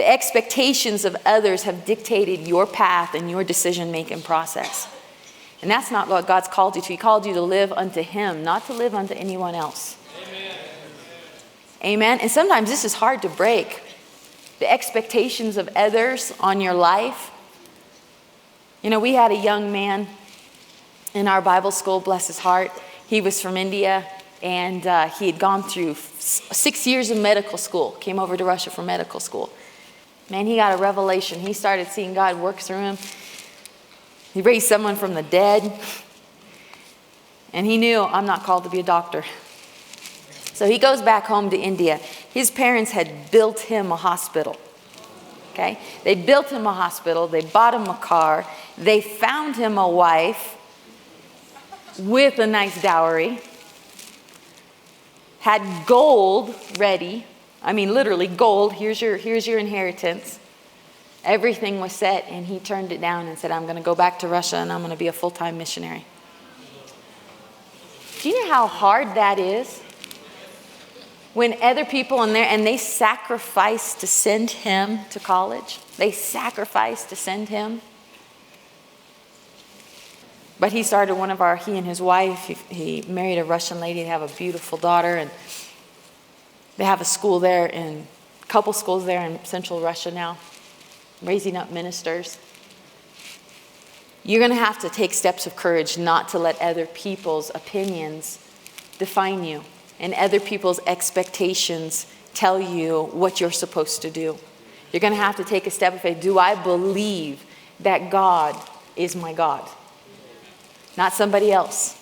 The expectations of others have dictated your path and your decision-making process. And that's not what God's called you to. He called you to live unto Him, not to live unto anyone else. Amen. Amen. And sometimes this is hard to break. The expectations of others on your life. You know, we had a young man in our Bible school, bless his heart. He was from India, and he had gone through 6 years of medical school, came over to Russia for medical school. Man, he got a revelation. He started seeing God work through him. He raised someone from the dead. And he knew, I'm not called to be a doctor. So he goes back home to India. His parents had built him a hospital. Okay? They built him a hospital. They bought him a car. They found him a wife with a nice dowry. Had gold ready. I mean, literally gold. Here's your inheritance. Everything was set, and he turned it down and said, I'm going to go back to Russia, and I'm going to be a full-time missionary. Do you know how hard that is? When other people in there, and they sacrificed to send him to college. They sacrificed to send him. But he started he and his wife, he married a Russian lady. They have a beautiful daughter, and they have a school there, and a couple schools there in central Russia now, raising up ministers. You're going to have to take steps of courage not to let other people's opinions define you and other people's expectations tell you what you're supposed to do. You're going to have to take a step of faith. Do I believe that God is my God? Not somebody else.